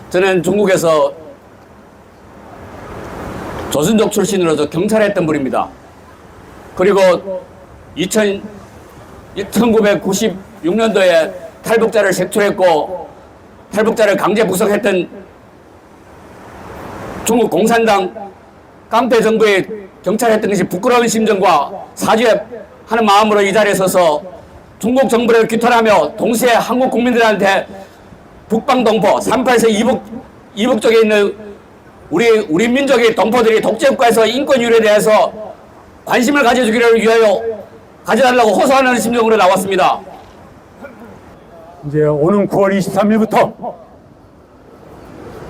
저는 중국에서 조선족 출신으로서 경찰을 했던 분입니다. 그리고 1996년도에 탈북자를 색출했고 탈북자를 강제 구속했던 중국 공산당 깡패 정부의 경찰을 했던 것이 부끄러운 심정과 사죄하는 마음으로 이 자리에 서서 중국 정부를 규탄하며 동시에 한국 국민들한테 북방동포 38세 이북 쪽에 있는 우리 민족의 동포들이 독재국가에서 인권 유리에 대해서 관심을 가져주기를 위하여 가져달라고 호소하는 심정으로 나왔습니다. 이제 오는 9월 23일부터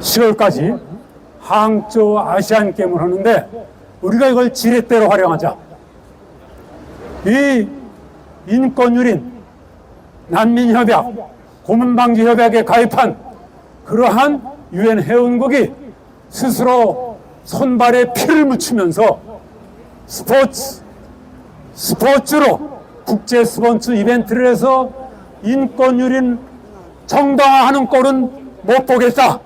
10월까지 항저우 아시안 게임을 하는데 우리가 이걸 지렛대로 활용하자. 이 인권유린, 난민협약, 고문방지협약에 가입한 그러한 유엔 회원국이 스스로 손발에 피를 묻히면서 스포츠로 국제 스포츠 이벤트를 해서 인권유린 정당화하는 꼴은 못 보겠다.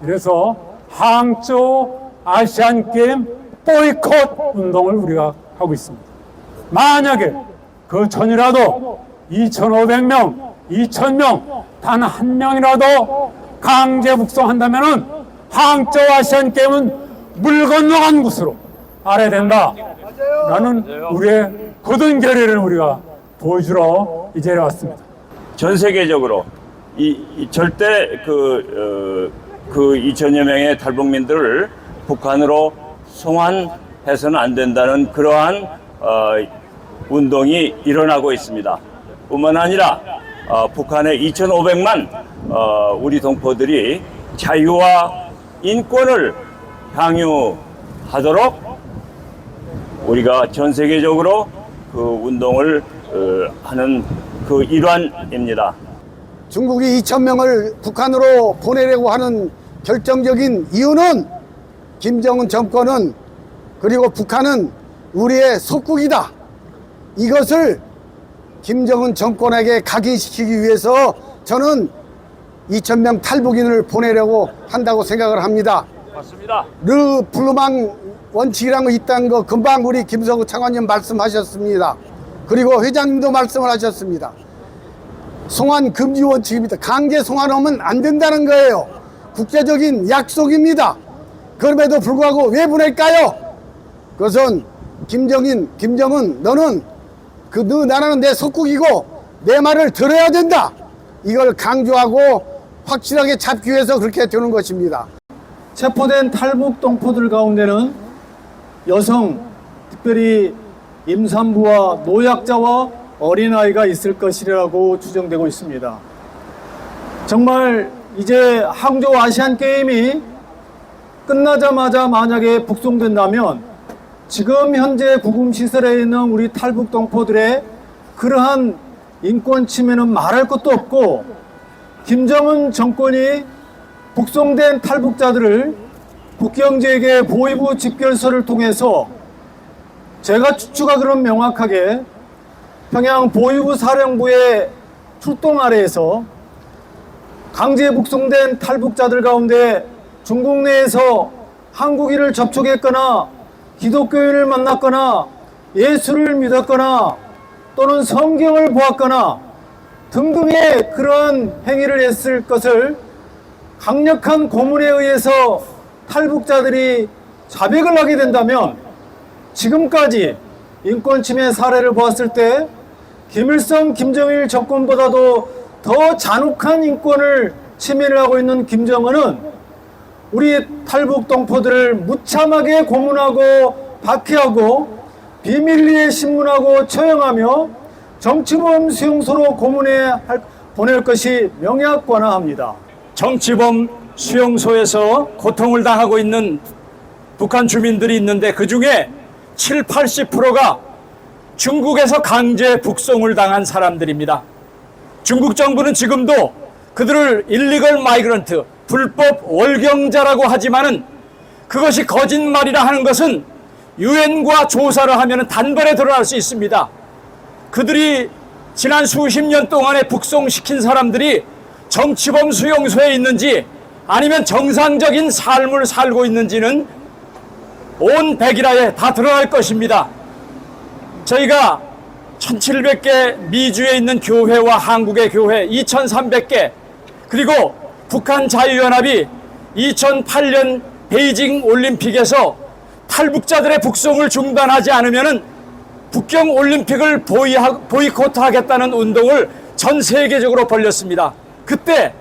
그래서 항저우 아시안게임 보이콧 운동을 우리가 하고 있습니다. 만약에 그 전이라도 2,500명, 2,000명 단 한 명이라도 강제 북송한다면은 항저우 아시안게임은 물 건너간 곳으로 알아야 된다. 라는 우리의 굳은 결의를 우리가 보여주러 이 자리에 왔습니다. 전 세계적으로 절대 그 2천여 명의 탈북민들을 북한으로 송환해서는 안 된다는 그러한 운동이 일어나고 있습니다. 뿐만 아니라 북한의 2,500만 우리 동포들이 자유와 인권을 향유하도록 우리가 전 세계적으로 그 운동을 하는 그 일환입니다. 중국이 2,000명을 북한으로 보내려고 하는 결정적인 이유는 김정은 정권은 그리고 북한은 우리의 속국이다. 이것을 김정은 정권에게 각인시키기 위해서 저는 2,000명 탈북인을 보내려고 한다고 생각을 합니다. 맞습니다. 르 블루망 원칙이라는 거 있다는 거 금방 우리 김성우 차관님 말씀하셨습니다. 그리고 회장님도 말씀을 하셨습니다. 송환 금지 원칙입니다. 강제 송환하면 안 된다는 거예요. 국제적인 약속입니다. 그럼에도 불구하고 왜 보낼까요? 그것은 김정은 너는 너 나라는 내 속국이고 내 말을 들어야 된다. 이걸 강조하고 확실하게 잡기 위해서 그렇게 되는 것입니다. 체포된 탈북 동포들 가운데는 여성, 특별히 임산부와 노약자와 어린아이가 있을 것이라고 추정되고 있습니다. 정말 이제 항저우 아시안게임이 끝나자마자 만약에 북송된다면 지금 현재 구금시설에 있는 우리 탈북 동포들의 그러한 인권 침해는 말할 것도 없고 김정은 정권이 북송된 탈북자들을 국경지역의 보위부 집결소를 통해서 제가 추측하기로는 명확하게 평양 보위부 사령부의 출동 아래에서 강제 북송된 탈북자들 가운데 중국 내에서 한국인을 접촉했거나 기독교인을 만났거나 예수를 믿었거나 또는 성경을 보았거나 등등의 그러한 행위를 했을 것을 강력한 고문에 의해서 탈북자들이 자백을 하게 된다면 지금까지 인권 침해 사례를 보았을 때 김일성, 김정일 정권보다도 더 잔혹한 인권을 침해를 하고 있는 김정은은 우리 탈북 동포들을 무참하게 고문하고 박해하고 비밀리에 신문하고 처형하며 정치범 수용소로 보낼 것이 명약관화합니다. 정치범 수용소에서 고통을 당하고 있는 북한 주민들이 있는데 그중에 70~80%가 중국에서 강제 북송을 당한 사람들입니다. 중국 정부는 지금도 그들을 일리걸 마이그런트, 불법 월경자라고 하지만은 그것이 거짓말이라 하는 것은 유엔과 조사를 하면 단번에 드러날 수 있습니다. 그들이 지난 수십 년 동안에 북송시킨 사람들이 정치범 수용소에 있는지 아니면 정상적인 삶을 살고 있는지는 온 백일화에 다 드러날 것입니다. 저희가 1700개 미주에 있는 교회와 한국의 교회 2300개, 그리고 북한 자유연합이 2008년 베이징 올림픽에서 탈북자들의 북송을 중단하지 않으면 북경 올림픽을 보이콧하겠다는 운동을 전 세계적으로 벌였습니다. 그때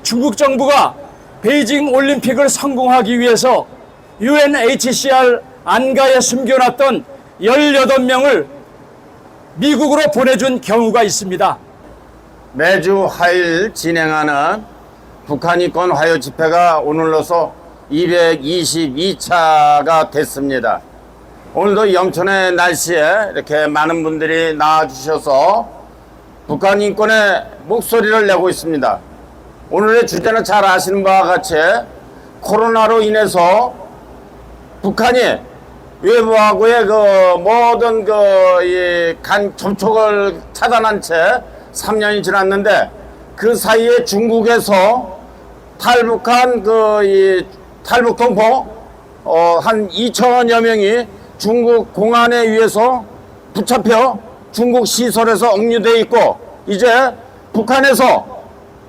중국 정부가 베이징 올림픽을 성공하기 위해서 UNHCR 안가에 숨겨놨던 18명을 미국으로 보내준 경우가 있습니다. 매주 화요일 진행하는 북한 인권 화요 집회가 오늘로서 222차가 됐습니다. 오늘도 영천의 날씨에 이렇게 많은 분들이 나와주셔서 북한 인권의 목소리를 내고 있습니다. 오늘의 주제는 잘 아시는 바와 같이 코로나로 인해서 북한이 외부하고의 그 모든 간 접촉을 차단한 채 3년이 지났는데, 그 사이에 중국에서 탈북한 탈북 동포 한 2천여 명이 중국 공안에 의해서 붙잡혀 중국 시설에서 억류되어 있고, 이제 북한에서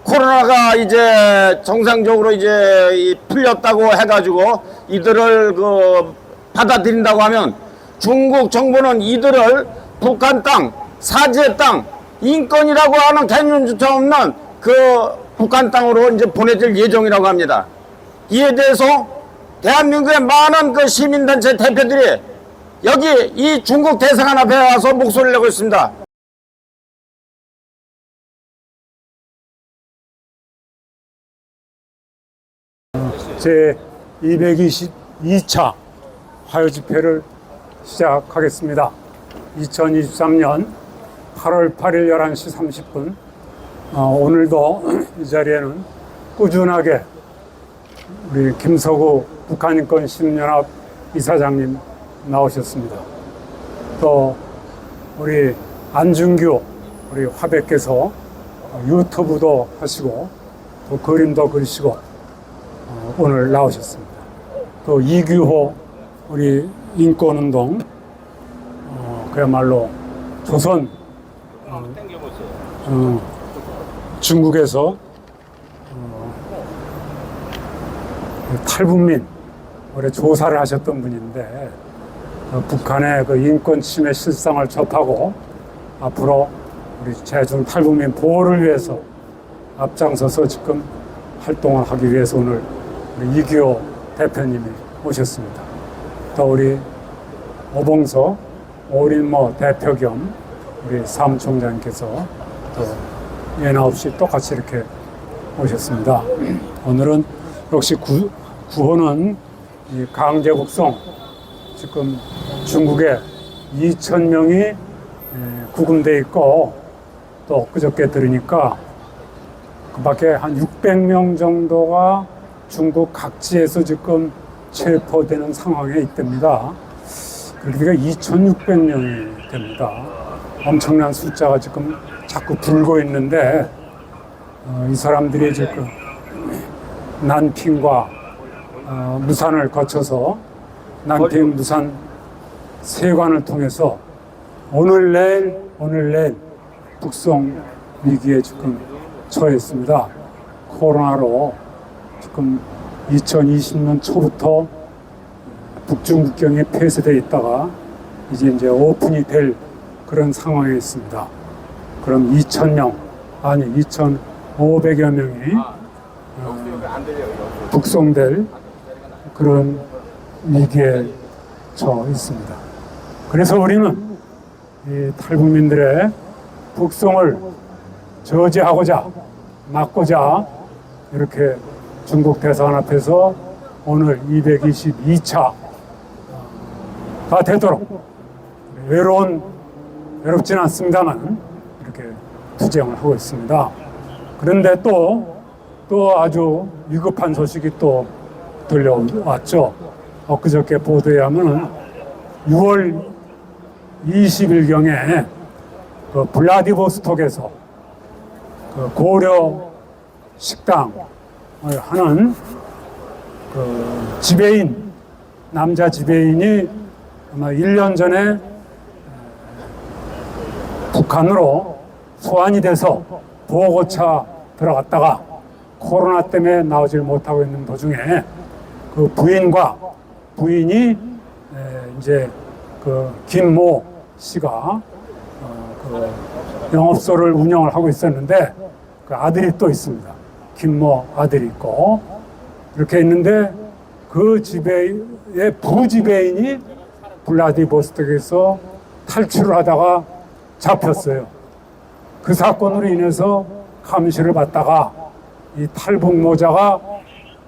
코로나가 이제 정상적으로 이제 풀렸다고 해가지고 이들을 받아들인다고 하면 중국 정부는 이들을 북한 땅, 사지의 땅, 인권이라고 하는 개념조차 없는 북한 땅으로 이제 보내질 예정이라고 합니다. 이에 대해서 대한민국의 많은 시민단체 대표들이 여기 이 중국 대사관 앞에 와서 목소리를 내고 있습니다. 제 222차 화요 집회를 시작하겠습니다. 2023년 8월 8일 11시 30분, 오늘도 이 자리에는 꾸준하게 우리 김서구 북한인권시민연합 이사장님 나오셨습니다. 또 우리 안준규 우리 화백께서 유튜브도 하시고 또 그림도 그리시고 오늘 나오셨습니다. 또 이규호 우리 인권운동, 그야말로 조선 중국에서 탈북민 올해 조사를 하셨던 분인데, 북한의 인권 침해 실상을 접하고 앞으로 우리 제중 탈북민 보호를 위해서 앞장서서 지금 활동을 하기 위해서 오늘 우리 이규호 대표님이 오셨습니다. 또 우리 오봉서 오린모 대표 겸 우리 사무총장님께서 또 예나 없이 똑같이 이렇게 오셨습니다. 오늘은 역시 구호는 이 강제 북송, 지금 중국에 2,000명이 구금돼 있고, 또 그저께 들으니까 그 밖에 한 600명 정도가 중국 각지에서 지금 체포되는 상황에 있답니다. 그러니까 2,600명이 됩니다. 엄청난 숫자가 지금 자꾸 불고 있는데, 이 사람들이 지금 난핑과 무산을 거쳐서 난핑, 무산 세관을 통해서 오늘 내일 북송 위기에 지금 처했습니다. 코로나로 지금 2020년 초부터 북중 국경이 폐쇄되어 있다가 이제 오픈이 될 그런 상황에 있습니다. 그럼 2,000명, 아니 2,500여 명이 북송될 그런 위기에 처해 있습니다. 그래서 우리는 이 탈북민들의 북송을 저지하고자, 막고자 이렇게 중국 대사관 앞에서 오늘 222차가 되도록 외롭지는 않습니다만 이렇게 투쟁을 하고 있습니다. 그런데 또 아주 위급한 소식이 또 들려왔죠. 엊그저께 보도에 하면 6월 20일경에 블라디보스톡에서 고려 식당 하는 그 지배인, 남자 지배인이 아마 1년 전에 북한으로 소환이 돼서 보고차 들어갔다가 코로나 때문에 나오질 못하고 있는 도중에 그 부인이 이제 그 김모 씨가 그 영업소를 운영을 하고 있었는데 그 아들이 또 있습니다. 김모 아들이 있고 이렇게 있는데 그 집의 부지배인이 블라디보스톡에서 탈출을 하다가 잡혔어요. 그 사건으로 인해서 감시를 받다가 이 탈북 모자가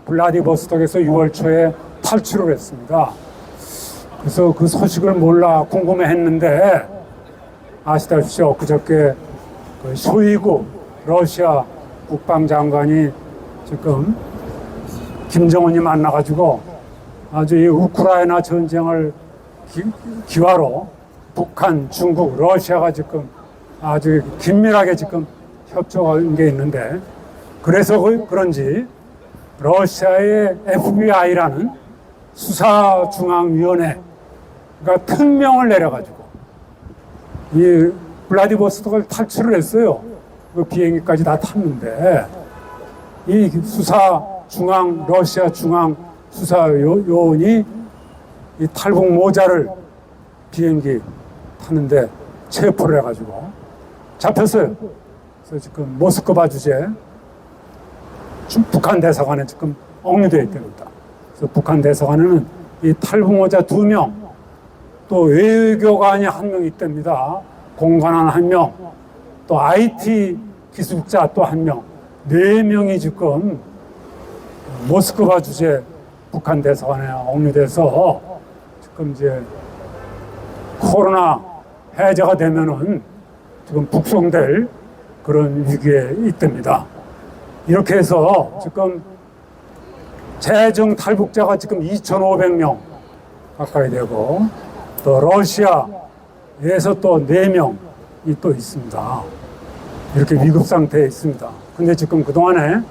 블라디보스톡에서 6월 초에 탈출을 했습니다. 그래서 그 소식을 몰라 궁금해했는데 아시다시피 엊그저께 그 쇼이구 러시아 국방장관이 지금 김정은이 만나가지고 아주 이 우크라이나 전쟁을 기화로 북한, 중국, 러시아가 지금 아주 긴밀하게 지금 협조한 게 있는데 그래서 그런지 러시아의 FBI라는 수사중앙위원회가 특명을 내려가지고 이 블라디보스톡을 탈출을 했어요. 그 비행기까지 다 탔는데 이 러시아 중앙 수사요원이 이 탈북 모자를 비행기 타는데 체포를 해가지고 잡혔어요. 그래서 지금 모스크바 주재 북한 대사관에 지금 억류되어 있답니다. 그래서 북한 대사관에는 이 탈북 모자 2명, 또 외교관이 1명 있답니다. 공관원 1명, 또 IT 기술자 또 1명, 4명이 지금 모스크바 주재 북한 대사관에 억류돼서 지금 이제 코로나 해제가 되면은 지금 북송될 그런 위기에 있답니다. 이렇게 해서 지금 재정 탈북자가 지금 2,500명 가까이 되고 또 러시아에서 또 4명이 또 있습니다. 이렇게 위급 상태에 있습니다. 근데 지금 그동안에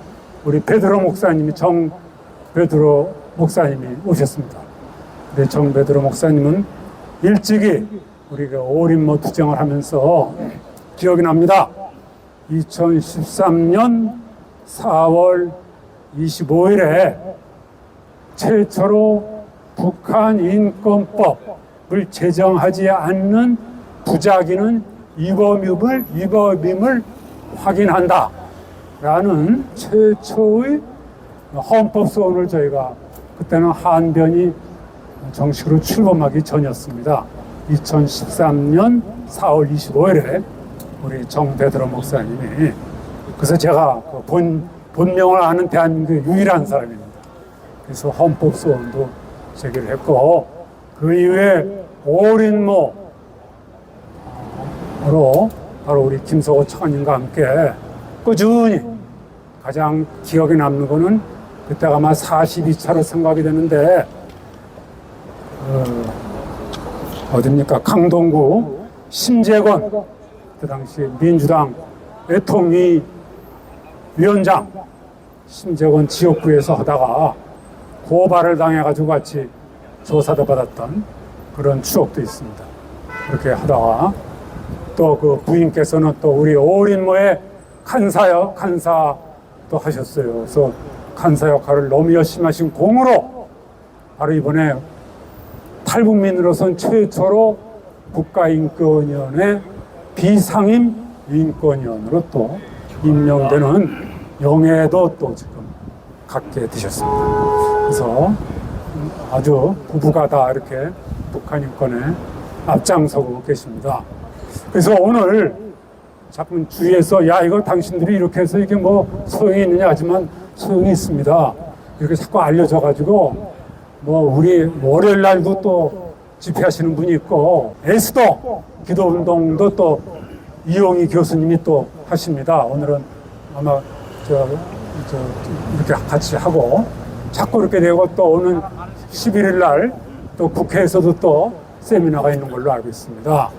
우리 베드로 목사님이 정 베드로 목사님이 오셨습니다. 근데 정 베드로 목사님은 일찍이 우리가 오림모 투쟁을 하면서 기억이 납니다. 2013년 4월 25일에 최초로 북한 인권법을 제정하지 않는 부작위는 위법임을 확인한다 라는 최초의 헌법소원을 저희가 그때는 한변이 정식으로 출범하기 전이었습니다. 2013년 4월 25일에 우리 정 베드로 목사님이 그래서 제가 본명을 아는 대한민국의 유일한 사람입니다. 그래서 헌법소원도 제기를 했고 그 이후에 오린모로 바로 우리 김석호 차관님과 함께 꾸준히 가장 기억에 남는 거는 그때가 아마 42차로 생각이 되는데 어딥니까? 강동구 심재건 그 당시 민주당 외통위 위원장 심재건 지역구에서 하다가 고발을 당해가지고 같이 조사도 받았던 그런 추억도 있습니다. 그렇게 하다가 또 그 부인께서는 또 우리 오린모의 간사도 하셨어요. 그래서 간사 역할을 너무 열심히 하신 공으로 바로 이번에 탈북민으로선 최초로 국가인권위원회 비상임 인권위원으로 또 임명되는 영예도 또 지금 갖게 되셨습니다. 그래서 아주 부부가 다 이렇게 북한 인권에 앞장서고 계십니다. 그래서 오늘 자꾸 주위에서 야 이거 당신들이 이렇게 해서 이게 뭐 소용이 있느냐 하지만 소용이 있습니다. 이렇게 자꾸 알려져가지고 뭐 우리 월요일 날도 또 집회하시는 분이 있고 에스더 기도운동도 또 이용희 교수님이 또 하십니다. 오늘은 아마 이렇게 같이 하고 자꾸 이렇게 되고 또 오는 11일 날 또 국회에서도 또 세미나가 있는 걸로 알고 있습니다.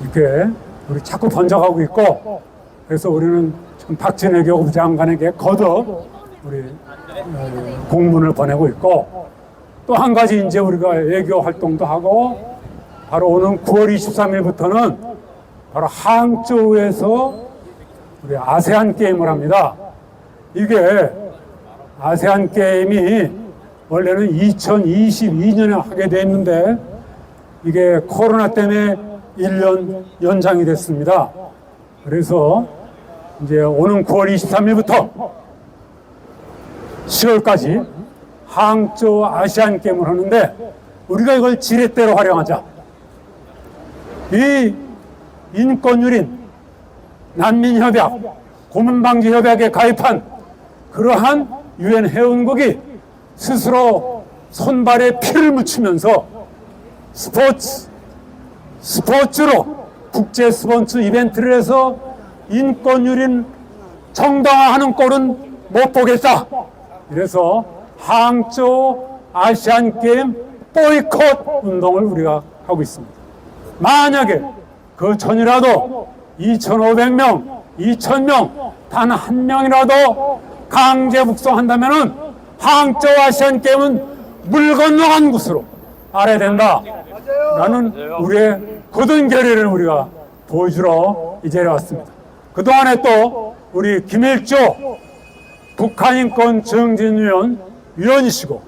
이렇게 우리 자꾸 번져가고 있고 그래서 우리는 지금 박진애 교육부 장관에게 거듭 우리 공문을 보내고 있고, 또 한 가지 이제 우리가 외교 활동도 하고, 바로 오는 9월 23일부터는 바로 항저우에서 우리 아세안 게임을 합니다. 이게 아세안 게임이 원래는 2022년에 하게 됐는데 이게 코로나 때문에 1년 연장이 됐습니다. 그래서 이제 오는 9월 23일부터 10월까지 항저우 아시안 게임을 하는데 우리가 이걸 지렛대로 활용하자. 이 인권유린, 난민협약, 고문방지협약에 가입한 그러한 유엔 회원국이 스스로 손발에 피를 묻히면서 스포츠로 국제 스포츠 이벤트를 해서 인권유린 정당화하는 꼴은 못 보겠다. 그래서 항저우 아시안 게임 보이콧 운동을 우리가 하고 있습니다. 만약에 그 전이라도 2,500명, 2,000명, 단 한 명이라도 강제 북송한다면은 항저우 아시안 게임은 물 건너간 곳으로 알아야 된다. 라는 우리의 굳은 결의를 우리가 보여주러 이 자리에 왔습니다. 그동안에 또 우리 김일조 북한인권 정진위원 위원이시고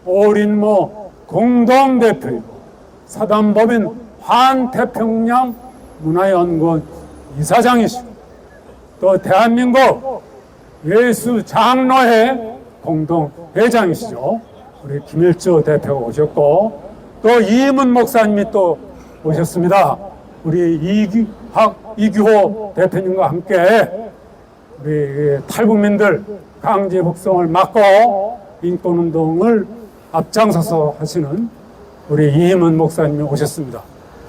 오린모 공동대표이고 사단법인 환태평양 문화연구원 이사장이시고 또 대한민국 예수장로회 공동회장이시죠. 우리 김일조 대표가 오셨고 또 이문 목사님이 또 오셨습니다. 우리 이규호 대표님과 함께 우리 탈북민들 강제 북송을 막고 인권운동을 앞장서서 하시는 우리 이문 목사님이 오셨습니다.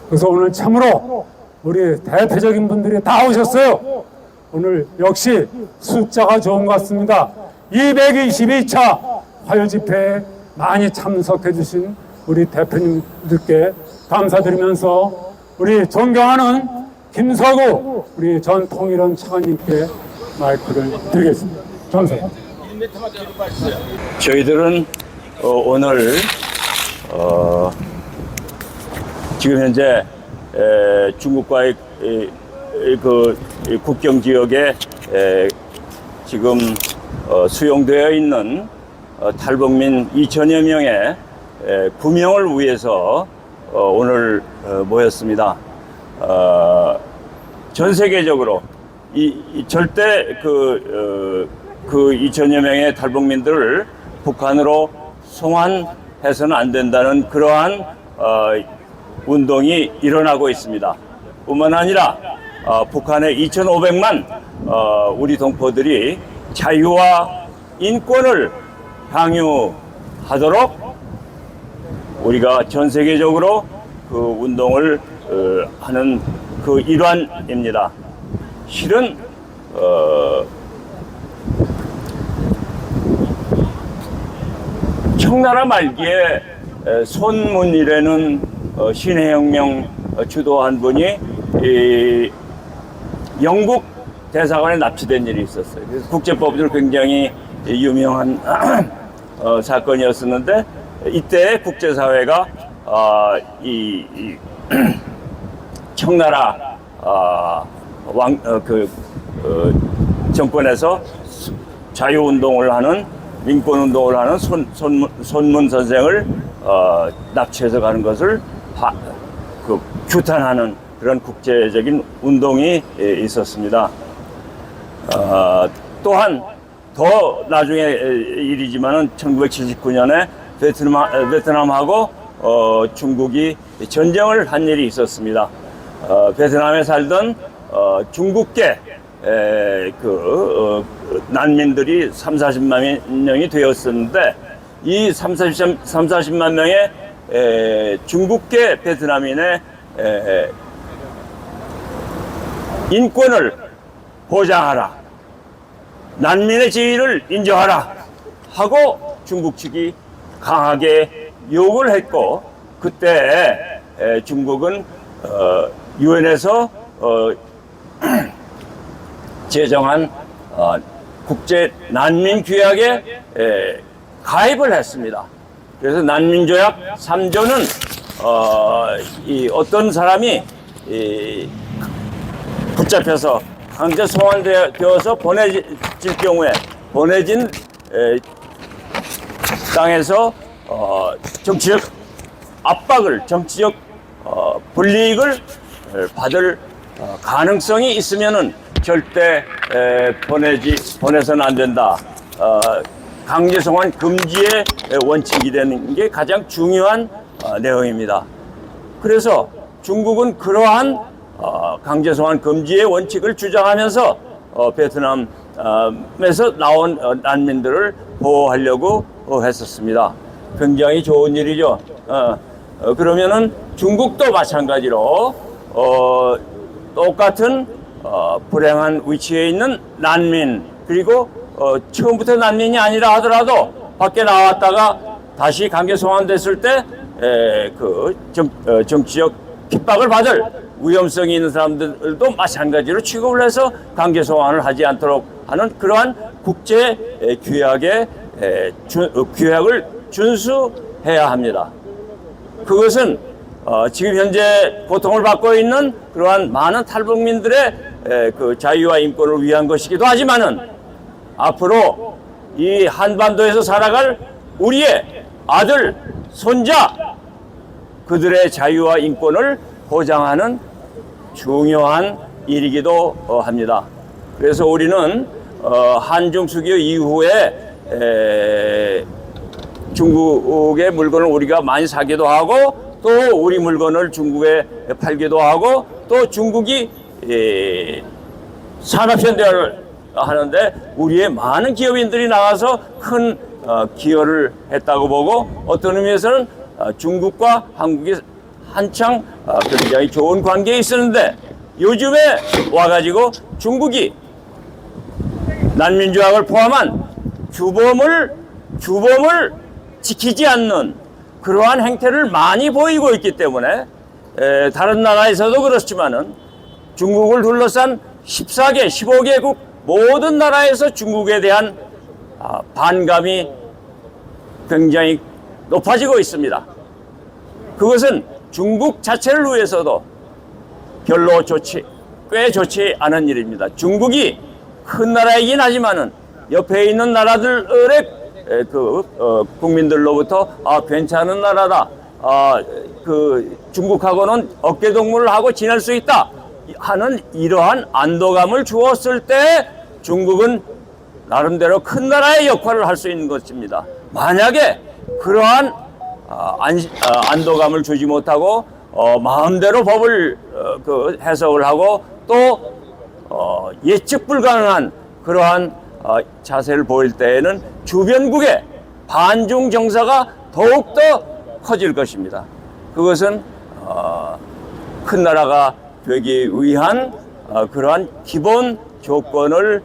그래서 오늘 참으로 우리 대표적인 분들이 다 오셨어요. 오늘 역시 숫자가 좋은 것 같습니다. 222차 화요집회에 많이 참석해 주신 우리 대표님들께 감사드리면서 우리 존경하는 김서구 우리 전 통일원 차관님께 마이크를 드리겠습니다. 감사합니다. 저희들은 오늘 지금 현재 중국과의 그 국경 지역에 지금 수용되어 있는 탈북민 2천여 명의 구명을 위해서 오늘 모였습니다. 전 세계적으로 절대 그 2천여 명의 탈북민들을 북한으로 송환해서는 안 된다는 그러한 운동이 일어나고 있습니다. 뿐만 아니라 북한의 2,500만 우리 동포들이 자유와 인권을 향유하도록 우리가 전 세계적으로 그 운동을 하는 그 일환입니다. 실은 청나라 말기에 손문이라는 신해혁명 주도한 분이 영국 대사관에 납치된 일이 있었어요. 그래서 국제법으로 굉장히 유명한 사건이었었는데 이때 국제사회가 이 청나라 정권에서 자유운동을 하는 인권운동을 하는 손문 선생을 납치해서 가는 것을 규탄하는 그런 국제적인 운동이 있었습니다. 또한 더 나중에 일이지만은 1979년에 베트남하고 중국이 전쟁을 한 일이 있었습니다. 베트남에 살던 중국계 난민들이 30-40만 명이 되었었는데 이 30-40만 명의 중국계 베트남인의 인권을 보장하라, 난민의 지위를 인정하라 하고 중국 측이 강하게 요구를 했고 그때 중국은 유엔에서 제정한 국제 난민 규약에 가입을 했습니다. 그래서 난민조약 3조는 이 어떤 사람이 붙잡혀서 강제 송환되어서 보내질 경우에 보내진 땅에서 정치적 압박을, 정치적 불이익을 받을 가능성이 있으면은 절대 보내서는 안 된다. 강제 송환 금지의 원칙이 되는 게 가장 중요한 내용입니다. 그래서 중국은 그러한 강제 송환 금지의 원칙을 주장하면서 베트남에서 나온 난민들을 보호하려고 했었습니다. 굉장히 좋은 일이죠. 그러면은 중국도 마찬가지로 똑같은 불행한 위치에 있는 난민, 그리고 처음부터 난민이 아니라 하더라도 밖에 나왔다가 다시 강제 송환됐을 때 정치적 핍박을 받을 위험성이 있는 사람들도 마찬가지로 취급을 해서 강제 송환을 하지 않도록 하는 그러한 국제 규약을 준수해야 합니다. 그것은 지금 현재 고통을 받고 있는 그러한 많은 탈북민들의 그 자유와 인권을 위한 것이기도 하지만은 앞으로 이 한반도에서 살아갈 우리의 아들, 손자, 그들의 자유와 인권을 보장하는 중요한 일이기도 합니다. 그래서 우리는 한중 수교 이후에 중국의 물건을 우리가 많이 사기도 하고 또 우리 물건을 중국에 팔기도 하고 또 중국이 산업현대화를 하는데 우리의 많은 기업인들이 나가서 큰 기여를 했다고 보고 어떤 의미에서는 중국과 한국이 한창 굉장히 좋은 관계에 있었는데 요즘에 와가지고 중국이 난민조약을 포함한 규범을 지키지 않는 그러한 행태를 많이 보이고 있기 때문에 다른 나라에서도 그렇지만은 중국을 둘러싼 14개, 15개국 모든 나라에서 중국에 대한 반감이 굉장히 높아지고 있습니다. 그것은 중국 자체를 위해서도 별로 꽤 좋지 않은 일입니다. 중국이 큰 나라이긴 하지만은 옆에 있는 나라들의 국민들로부터 괜찮은 나라다. 중국하고는 어깨동무를 하고 지낼 수 있다 하는 이러한 안도감을 주었을 때 중국은 나름대로 큰 나라의 역할을 할 수 있는 것입니다. 만약에 그러한 안도감을 주지 못하고 마음대로 법을 해석을 하고 또 예측 불가능한 그러한 자세를 보일 때에는 주변국의 반중 정서가 더욱더 커질 것입니다. 그것은 큰 나라가 되기 위한 그러한 기본 조건을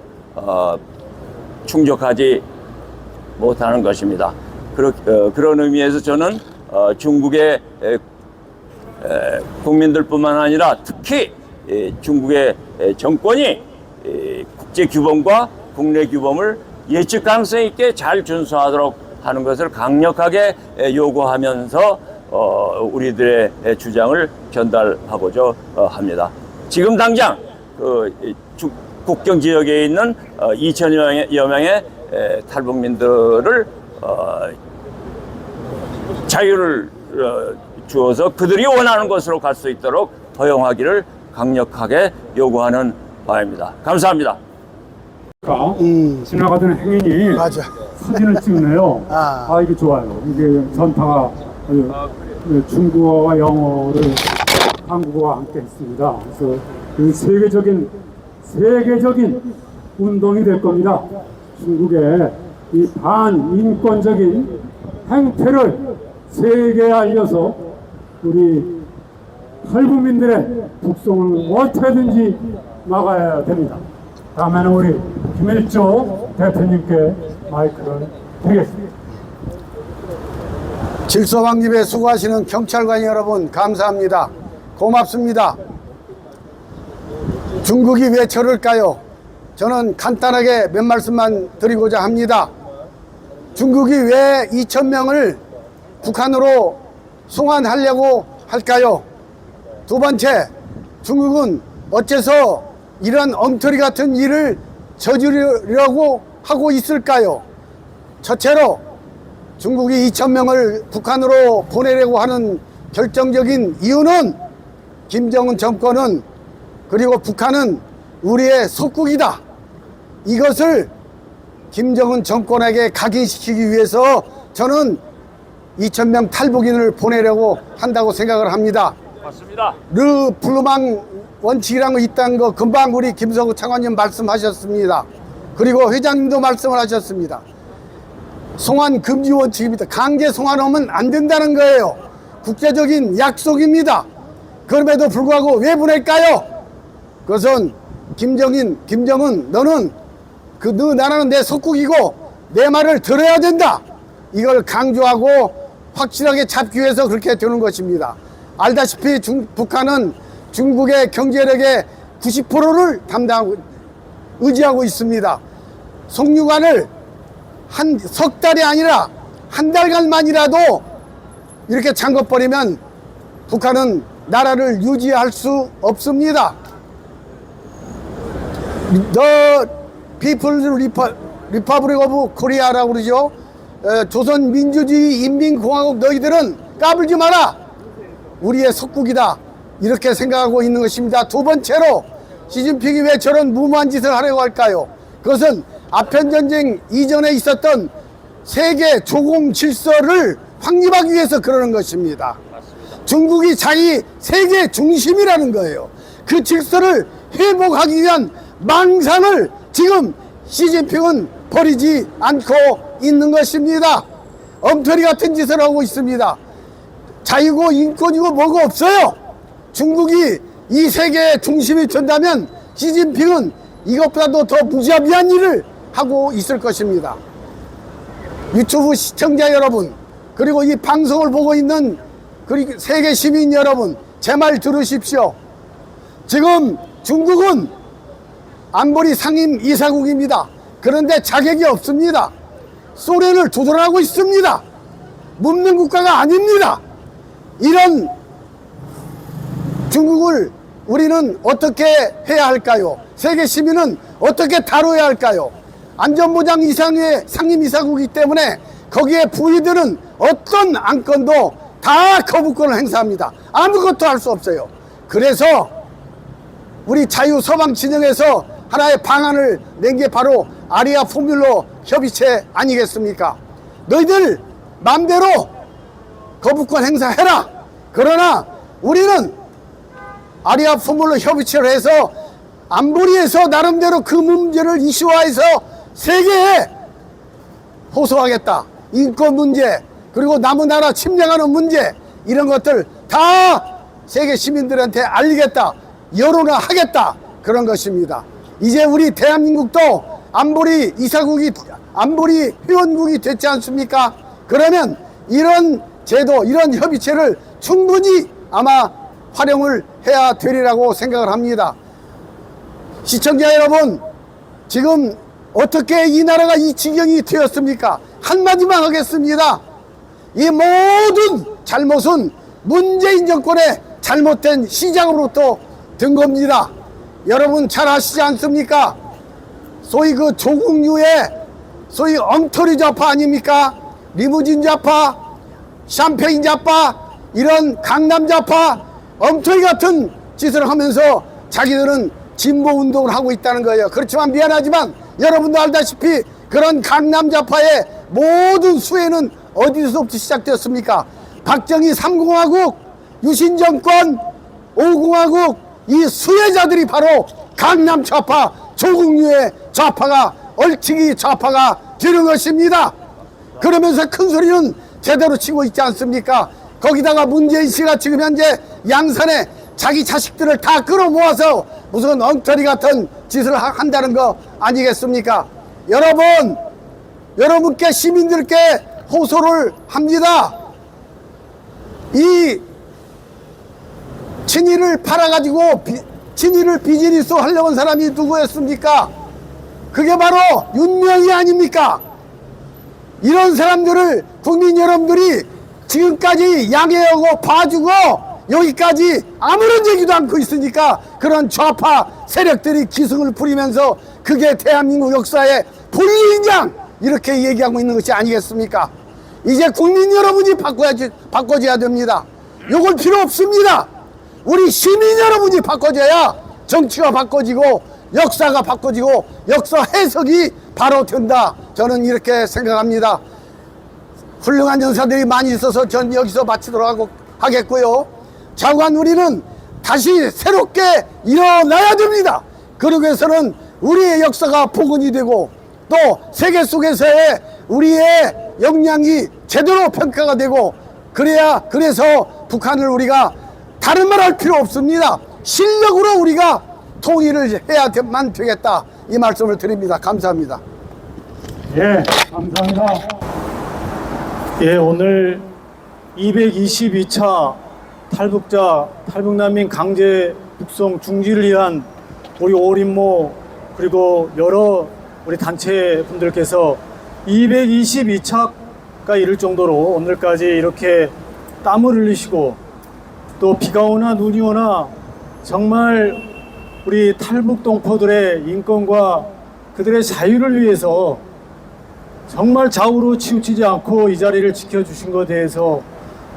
충족하지 못하는 것입니다. 그런 의미에서 저는 중국의 국민들뿐만 아니라 특히 중국의 정권이 국제 규범과 국내 규범을 예측 가능성 있게 잘 준수하도록 하는 것을 강력하게 요구하면서 우리들의 주장을 전달하고자 합니다. 지금 당장 국경 지역에 있는 2천여 명의 탈북민들을 자유를 주어서 그들이 원하는 곳으로 갈 수 있도록 허용하기를 강력하게 요구하는 바입니다. 감사합니다. 지나가던 행인이 맞아. 사진을 찍네요. 이게 좋아요. 이게 전파가 중국어와 영어를 한국어와 함께 했습니다. 그래서 그 세계적인 운동이 될 겁니다. 중국의 이 반인권적인 행태를 세계에 알려서 우리 탈북민들의 북송을 어떻게든지 막아야 됩니다. 다음에는 우리 김일조 대표님께 마이크를 드리겠습니다. 질서방집에 수고하시는 경찰관 여러분 감사합니다. 고맙습니다. 중국이 왜 저럴까요? 저는 간단하게 몇 말씀만 드리고자 합니다. 중국이 왜 2,000명을 북한으로 송환하려고 할까요? 두 번째, 중국은 어째서 이런 엉터리 같은 일을 저지르려고 하고 있을까요? 첫째로 중국이 2,000명을 북한으로 보내려고 하는 결정적인 이유는 김정은 정권은, 그리고 북한은 우리의 속국이다. 이것을 김정은 정권에게 각인시키기 위해서 저는 2,000명 탈북인을 보내려고 한다고 생각을 합니다. 맞습니다. 르 블루망 원칙이라는 거 있다는 거 금방 우리 김성우 장관님 말씀하셨습니다. 그리고 회장님도 말씀을 하셨습니다. 송환 금지 원칙입니다. 강제 송환하면 안 된다는 거예요. 국제적인 약속입니다. 그럼에도 불구하고 왜 보낼까요? 그것은 김정은 너는 너 나라는 내 속국이고 내 말을 들어야 된다. 이걸 강조하고 확실하게 잡기 위해서 그렇게 되는 것입니다. 알다시피 북한은 중국의 경제력의 90%를 의지하고 있습니다. 송유관을 석 달이 아니라 한 달간만이라도 이렇게 잠궈버리면 북한은 나라를 유지할 수 없습니다. The People's Republic of Korea라고 그러죠. 조선민주주의 인민공화국 너희들은 까불지 마라. 우리의 속국이다. 이렇게 생각하고 있는 것입니다. 두 번째로 시진핑이 왜 저런 무모한 짓을 하려고 할까요? 그것은 아편전쟁 이전에 있었던 세계 조공 질서를 확립하기 위해서 그러는 것입니다. 중국이 자기 세계 중심이라는 거예요. 그 질서를 회복하기 위한 망상을 지금 시진핑은 버리지 않고 있는 것입니다. 엉터리 같은 짓을 하고 있습니다. 자유고 인권이고 뭐가 없어요. 중국이 이 세계의 중심이 된다면 시진핑은 이것보다도 더 무자비한 일을 하고 있을 것입니다. 유튜브 시청자 여러분, 그리고 이 방송을 보고 있는 그리고 세계 시민 여러분, 제 말 들으십시오. 지금 중국은 안보리 상임 이사국입니다. 그런데 자격이 없습니다. 소련을 두드러하고 있습니다. 문명 국가가 아닙니다. 이런 중국을 우리는 어떻게 해야 할까요? 세계 시민은 어떻게 다뤄야 할까요? 안전보장 이상의 상임이사국이기 때문에 거기에 부의들은 어떤 안건도 다 거부권을 행사합니다. 아무것도 할 수 없어요. 그래서 우리 자유 서방 진영에서 하나의 방안을 낸 게 바로 아리아 포뮬러 협의체 아니겠습니까? 너희들 마음대로 거부권 행사해라. 그러나 우리는 아리아 포뮬러 협의체를 해서 안보리에서 나름대로 그 문제를 이슈화해서 세계에 호소하겠다. 인권 문제, 그리고 남의 나라 침략하는 문제, 이런 것들 다 세계 시민들한테 알리겠다. 여론화하겠다. 그런 것입니다. 이제 우리 대한민국도 안보리 이사국이, 안보리 회원국이 됐지 않습니까? 그러면 이런 제도, 이런 협의체를 충분히 아마 활용을 해야 되리라고 생각을 합니다. 시청자 여러분, 지금 어떻게 이 나라가 이 지경이 되었습니까? 한마디만 하겠습니다. 이 모든 잘못은 문재인 정권의 잘못된 시작으로부터 든 겁니다. 여러분 잘 아시지 않습니까? 소위 그 조국류의 소위 엉터리 좌파 아닙니까? 리무진 좌파, 샴페인 좌파, 이런 강남 좌파, 엉터리 같은 짓을 하면서 자기들은 진보 운동을 하고 있다는 거예요. 그렇지만 미안하지만 여러분도 알다시피 그런 강남 좌파의 모든 수혜는 어디서부터 시작되었습니까? 박정희 3공화국, 유신정권 5공화국, 이 수혜자들이 바로 강남 좌파, 조국류의 좌파가, 얼치기 좌파가 되는 것입니다. 그러면서 큰 소리는 제대로 치고 있지 않습니까? 거기다가 문재인 씨가 지금 현재 양산에 자기 자식들을 다 끌어모아서 무슨 엉터리 같은 짓을 한다는 거 아니겠습니까? 여러분, 여러분께 시민들께 호소를 합니다. 이 친일을 팔아가지고 친일을 비즈니스 하려는 사람이 누구였습니까? 그게 바로 윤명이 아닙니까? 이런 사람들을 국민 여러분들이 지금까지 양해하고 봐주고 여기까지 아무런 얘기도 않고 있으니까 그런 좌파 세력들이 기승을 부리면서 그게 대한민국 역사의 본인이냐 이렇게 얘기하고 있는 것이 아니겠습니까? 이제 국민 여러분이 바꿔줘야 됩니다. 요걸 필요 없습니다. 우리 시민 여러분이 바꿔줘야 정치가 바꿔지고 역사가 바꿔지고 역사 해석이 바로 된다. 저는 이렇게 생각합니다. 훌륭한 연사들이 많이 있어서 전 여기서 마치도록 하겠고요. 자관 우리는 다시 새롭게 일어나야 됩니다. 그러기 위해서는 우리의 역사가 복원이 되고 또 세계 속에서의 우리의 역량이 제대로 평가가 되고 그래서 북한을 우리가 다른 말 할 필요 없습니다. 실력으로 우리가 통일을 해야만 되겠다. 이 말씀을 드립니다. 감사합니다. 예, 감사합니다. 예, 오늘 222차 탈북난민 강제 북송 중지를 위한 우리 오림모 그리고 여러 우리 단체 분들께서 222차가 이를 정도로 오늘까지 이렇게 땀을 흘리시고 또 비가 오나 눈이 오나 정말 우리 탈북 동포들의 인권과 그들의 자유를 위해서 정말 좌우로 치우치지 않고 이 자리를 지켜주신 것에 대해서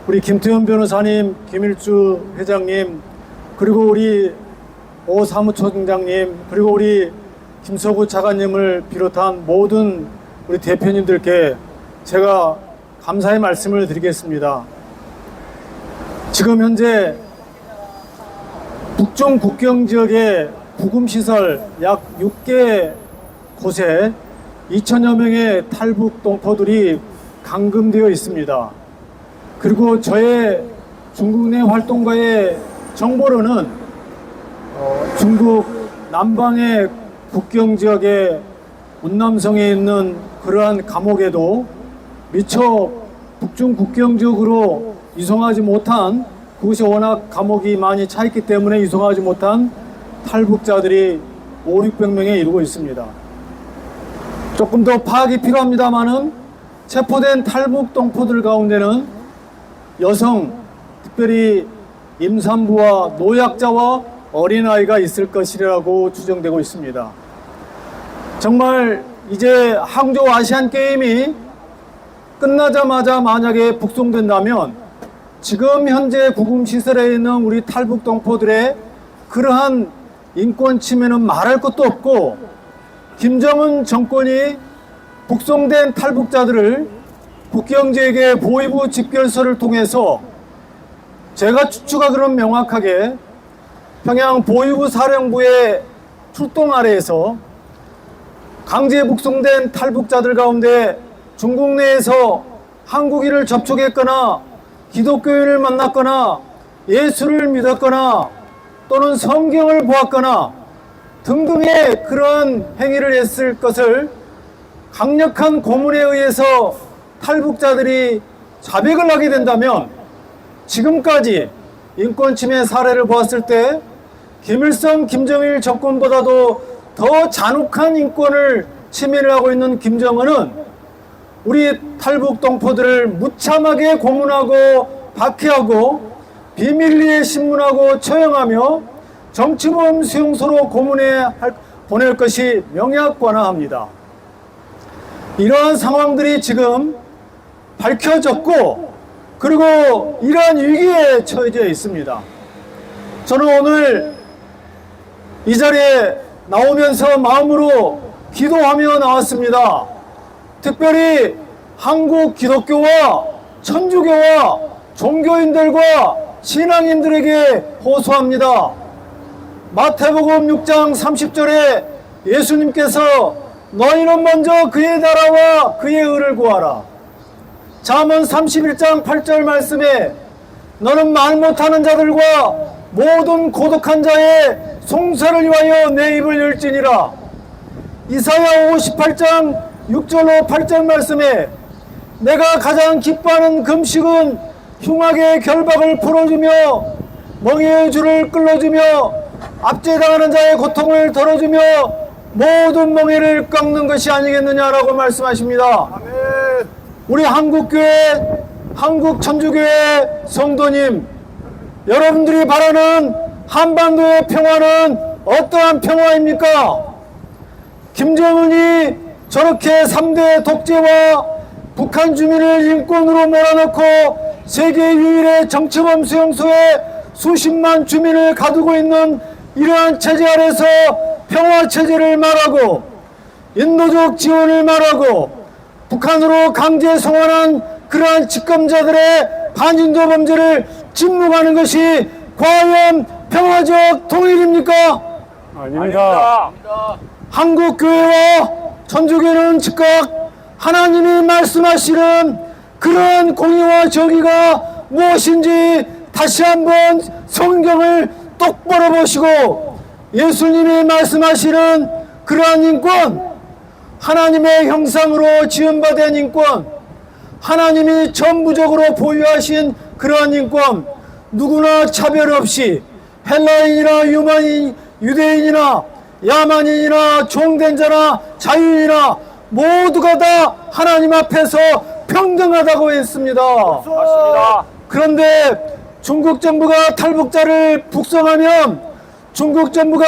우리 김태현 변호사님, 김일주 회장님, 그리고 우리 오 사무총장님, 그리고 우리 김서구 차관님을 비롯한 모든 우리 대표님들께 제가 감사의 말씀을 드리겠습니다. 지금 현재 북중 국경 지역의 구금시설 약 6개 곳에 2천여 명의 탈북 동포들이 감금되어 있습니다. 그리고 저의 중국 내 활동가의 정보로는 중국 남방의 국경 지역의 운남성에 있는 그러한 감옥에도 미처 북중 국경 지역으로 이송하지 못한 그것이 워낙 감옥이 많이 차 있기 때문에 이송하지 못한 탈북자들이 500~600명에 이르고 있습니다. 조금 더 파악이 필요합니다만은 체포된 탈북 동포들 가운데는 여성, 특별히 임산부와 노약자와 어린아이가 있을 것이라고 추정되고 있습니다. 정말 이제 항저우 아시안 게임이 끝나자마자 만약에 북송된다면 지금 현재 구금시설에 있는 우리 탈북 동포들의 그러한 인권 침해는 말할 것도 없고 김정은 정권이 북송된 탈북자들을 국경지역의 보위부 집결소를 통해서 제가 추측하기로는 명확하게 평양 보위부 사령부의 출동 아래에서 강제 북송된 탈북자들 가운데 중국 내에서 한국인을 접촉했거나 기독교인을 만났거나 예수를 믿었거나 또는 성경을 보았거나 등등의 그런 행위를 했을 것을 강력한 고문에 의해서 탈북자들이 자백을 하게 된다면 지금까지 인권 침해 사례를 보았을 때 김일성, 김정일 정권보다도 더 잔혹한 인권을 침해를 하고 있는 김정은은 우리 탈북 동포들을 무참하게 고문하고 박해하고 비밀리에 신문하고 처형하며 정치범 수용소로 보낼 것이 명약관화합니다. 이러한 상황들이 지금 밝혀졌고 그리고 이러한 위기에 처해져 있습니다. 저는 오늘 이 자리에 나오면서 마음으로 기도하며 나왔습니다. 특별히 한국 기독교와 천주교와 종교인들과 신앙인들에게 호소합니다. 마태복음 6장 30절에 예수님께서 너희는 먼저 그의 나라와 그의 의를 구하라. 잠언 31장 8절 말씀에 너는 말 못하는 자들과 모든 고독한 자의 송사를 위하여 내 입을 열지니라. 이사야 58장 6절로 8절 말씀에 내가 가장 기뻐하는 금식은 흉악의 결박을 풀어주며 멍에의 줄을 끌어주며 압제당하는 자의 고통을 덜어주며 모든 멍에를 꺾는 것이 아니겠느냐라고 말씀하십니다. 우리 한국교회, 한국천주교회 성도님, 여러분들이 바라는 한반도의 평화는 어떠한 평화입니까? 김정은이 저렇게 3대 독재와 북한 주민을 인권으로 몰아넣고 세계 유일의 정치범 수용소에 수십만 주민을 가두고 있는 이러한 체제 아래서 평화 체제를 말하고 인도적 지원을 말하고 북한으로 강제 송환한 그러한 집권자들의 반인도 범죄를 침묵하는 것이 과연 평화적 통일입니까? 아닙니다. 한국교회와 천주교는 즉각 하나님이 말씀하시는 그러한 공의와 정의가 무엇인지 다시 한번 성경을 똑바로 보시고 예수님이 말씀하시는 그러한 인권, 하나님의 형상으로 지음받은 인권, 하나님이 전부적으로 보유하신 그러한 인권, 누구나 차별 없이 헬라인이나 유만인, 유대인이나 야만인이나 종된 자나 자유인이나 모두가 다 하나님 앞에서 평등하다고 했습니다. 맞습니다. 그런데 중국 정부가 탈북자를 북송하면 중국 정부가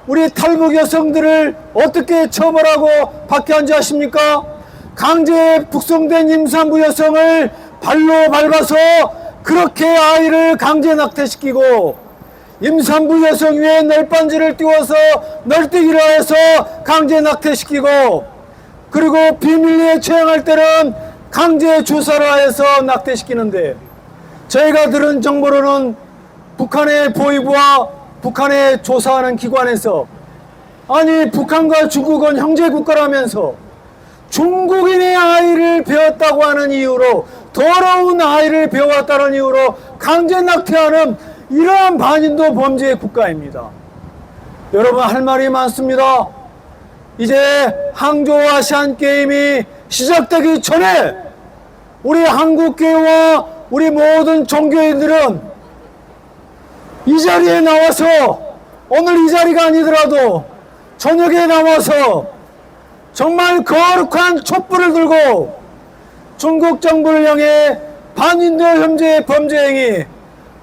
우리 탈북 여성들을 어떻게 처벌하고 박해한지 아십니까? 강제 북송된 임산부 여성을 발로 밟아서 그렇게 아이를 강제 낙태시키고 임산부 여성 위에 널빤지를 띄워서 널뛰기를 해서 강제 낙태시키고 그리고 비밀리에 처형할 때는 강제 주사를 해서 낙태시키는데 저희가 들은 정보로는 북한의 보위부와 북한의 조사하는 기관에서 아니 북한과 중국은 형제국가라면서 중국인의 아이를 배웠다고 하는 이유로 더러운 아이를 배웠다는 이유로 강제 낙태하는 이러한 반인도 범죄의 국가입니다. 여러분 할 말이 많습니다. 이제 항저우 아시안게임이 시작되기 전에 우리 한국교회와 우리 모든 종교인들은 이 자리에 나와서 오늘 이 자리가 아니더라도 저녁에 나와서 정말 거룩한 촛불을 들고 중국 정부를 향해 반인도 현재 범죄 행위,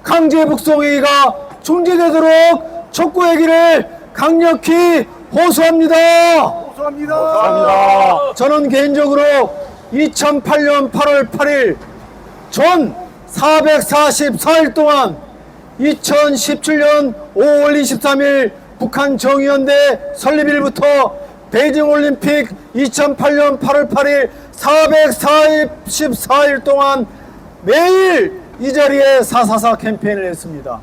강제 북송 행위가 중지되도록 촉구하기를 강력히 호소합니다. 감사합니다. 저는 개인적으로 2008년 8월 8일 전 444일 동안 2017년 5월 23일 북한 정의연대 설립일부터 베이징 올림픽 2008년 8월 8일 444일 동안 매일 이 자리에 444 캠페인을 했습니다.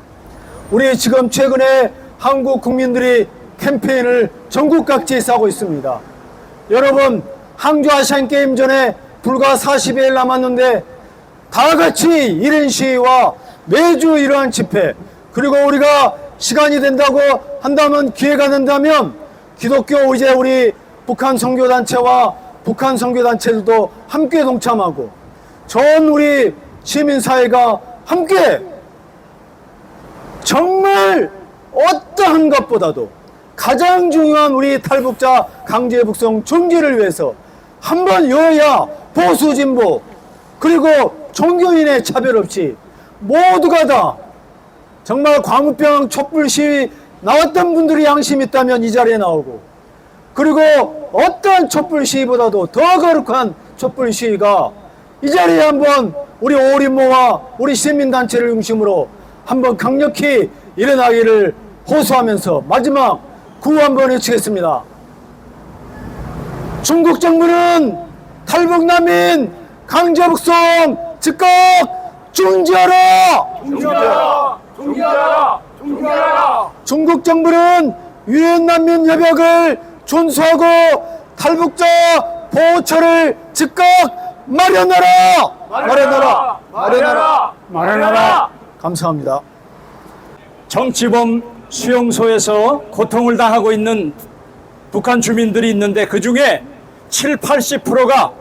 우리 지금 최근에 한국 국민들이 캠페인을 전국 각지에서 하고 있습니다. 여러분 항저우 아시안게임 전에 불과 40일 남았는데 다 같이 1인 시위와 매주 이러한 집회 그리고 우리가 시간이 된다고 한다면 기회가 된다면 기독교 이제 우리 북한 선교단체와 북한 선교단체들도 함께 동참하고 전 우리 시민사회가 함께 정말 어떠한 것보다도 가장 중요한 우리 탈북자 강제 북송 중지를 위해서 한번 여야 보수 진보 그리고 종교인의 차별 없이 모두가 다 정말 광우병 촛불 시위 나왔던 분들이 양심 있다면 이 자리에 나오고 그리고 어떠한 촛불 시위보다도 더 거룩한 촛불 시위가 이 자리에 한번 우리 오림모와 우리 시민단체를 중심으로 한번 강력히 일어나기를 호소하면서 마지막 구호 한번 외치겠습니다. 중국 정부는 탈북 난민 강제 북송 즉각 중지하라! 중지하라! 중지하라! 중지하라! 중국 정부는 유엔 난민 협약을 준수하고 탈북자 보호처를 즉각 마련하라! 마련하라! 마련하라! 마련하라! 감사합니다. 정치범 수용소에서 고통을 당하고 있는 북한 주민들이 있는데 그중에 7, 80%가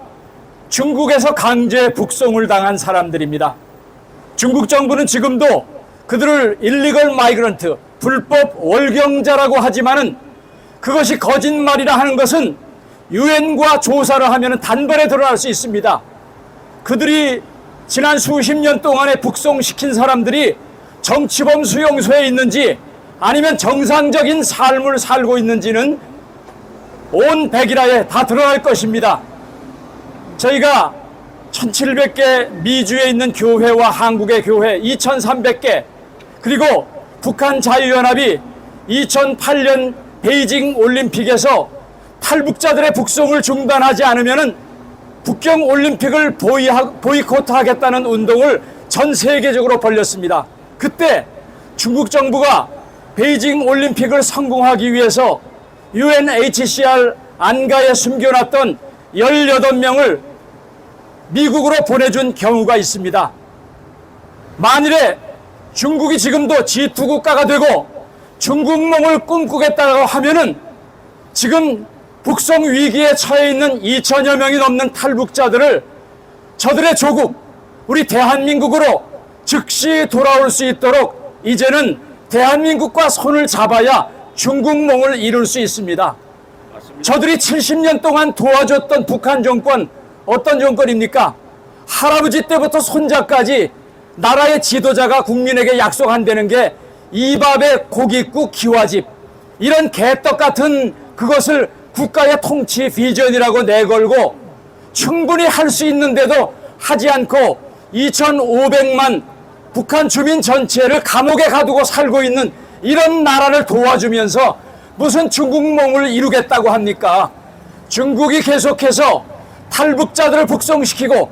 중국에서 강제 북송을 당한 사람들입니다. 중국 정부는 지금도 그들을 일리걸 마이그런트, 불법 월경자라고 하지만은 그것이 거짓말이라 하는 것은 유엔과 조사를 하면 단번에 드러날 수 있습니다. 그들이 지난 수십 년 동안에 북송시킨 사람들이 정치범 수용소에 있는지 아니면 정상적인 삶을 살고 있는지는 온 백일하에 다 드러날 것입니다. 저희가 1700개 미주에 있는 교회와 한국의 교회 2300개, 그리고 북한 자유연합이 2008년 베이징 올림픽에서 탈북자들의 북송을 중단하지 않으면 북경 올림픽을 보이콧하겠다는 운동을 전 세계적으로 벌였습니다. 그때 중국 정부가 베이징 올림픽을 성공하기 위해서 UNHCR 안가에 숨겨놨던 18명을 미국으로 보내준 경우가 있습니다. 만일에 중국이 지금도 G2 국가가 되고 중국몽을 꿈꾸겠다고 하면은 지금 북송 위기에 처해 있는 2천여 명이 넘는 탈북자들을 저들의 조국, 우리 대한민국으로 즉시 돌아올 수 있도록 이제는 대한민국과 손을 잡아야 중국몽을 이룰 수 있습니다. 저들이 70년 동안 도와줬던 북한 정권, 어떤 정권입니까? 할아버지 때부터 손자까지 나라의 지도자가 국민에게 약속한다는 게 이밥에 고깃국 기와집, 이런 개떡 같은 그것을 국가의 통치 비전이라고 내걸고 충분히 할 수 있는데도 하지 않고 2,500만 북한 주민 전체를 감옥에 가두고 살고 있는 이런 나라를 도와주면서 무슨 중국몽을 이루겠다고 합니까? 중국이 계속해서 탈북자들을 북송시키고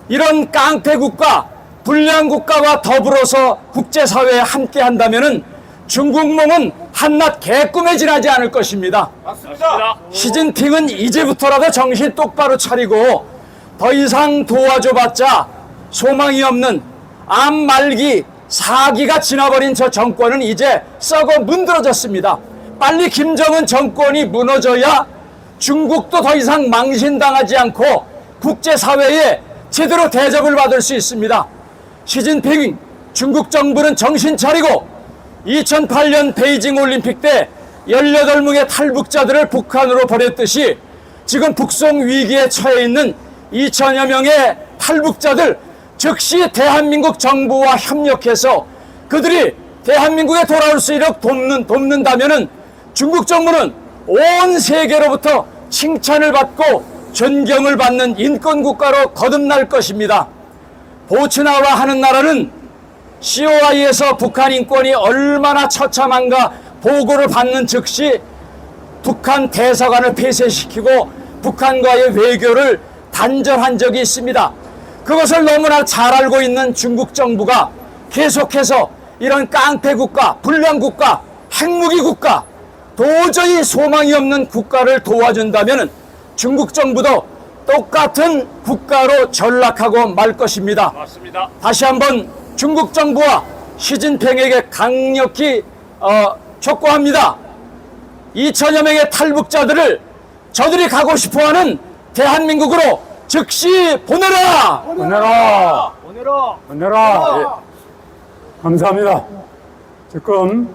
이런 깡패국가, 불량국가와 더불어서 국제사회에 함께 한다면 중국몽은 한낱 개꿈에 지나지 않을 것입니다. 맞습니다. 시진핑은 이제부터라도 정신 똑바로 차리고 더 이상 도와줘봤자 소망이 없는 암 말기 사기가 지나버린 저 정권은 이제 썩어 문드러졌습니다. 빨리 김정은 정권이 무너져야 중국도 더 이상 망신당하지 않고 국제사회에 제대로 대접을 받을 수 있습니다. 시진핑 중국 정부는 정신 차리고 2008년 베이징 올림픽 때 18명의 탈북자들을 북한으로 보냈듯이 지금 북송 위기에 처해 있는 2천여 명의 탈북자들 즉시 대한민국 정부와 협력해서 그들이 대한민국에 돌아올 수 있도록 돕는다면은 중국 정부는 온 세계로부터 칭찬을 받고 존경을 받는 인권국가로 거듭날 것입니다. 보츠나와 하는 나라는 COI에서 북한 인권이 얼마나 처참한가 보고를 받는 즉시 북한 대사관을 폐쇄시키고 북한과의 외교를 단절한 적이 있습니다. 그것을 너무나 잘 알고 있는 중국 정부가 계속해서 이런 깡패국가, 불량국가, 핵무기국가, 도저히 소망이 없는 국가를 도와준다면 중국 정부도 똑같은 국가로 전락하고 말 것입니다. 맞습니다. 다시 한번 중국 정부와 시진핑에게 강력히 촉구합니다. 2천여 명의 탈북자들을 저들이 가고 싶어하는 대한민국으로 즉시 보내라! 보내라! 보내라! 예. 감사합니다. 지금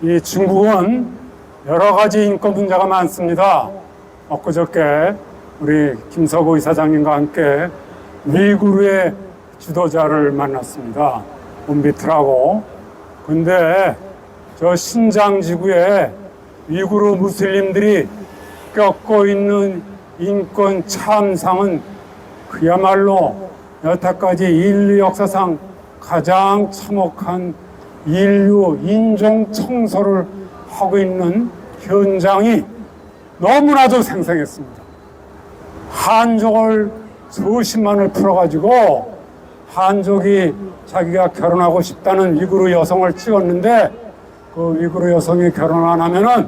이 중국은 여러 가지 인권 문제가 많습니다. 엊그저께 우리 김석호 이사장님과 함께 위구르의 지도자를 만났습니다. 온비트라고. 근데 저 신장 지구에 위구르 무슬림들이 겪고 있는 인권 참상은 그야말로 여태까지 인류 역사상 가장 참혹한 인류 인종 청소를 하고 있는 현장이 너무나도 생생했습니다. 한족을 수십만을 풀어가지고 한족이 자기가 결혼하고 싶다는 위구르 여성을 찍었는데 그 위구르 여성이 결혼 안 하면은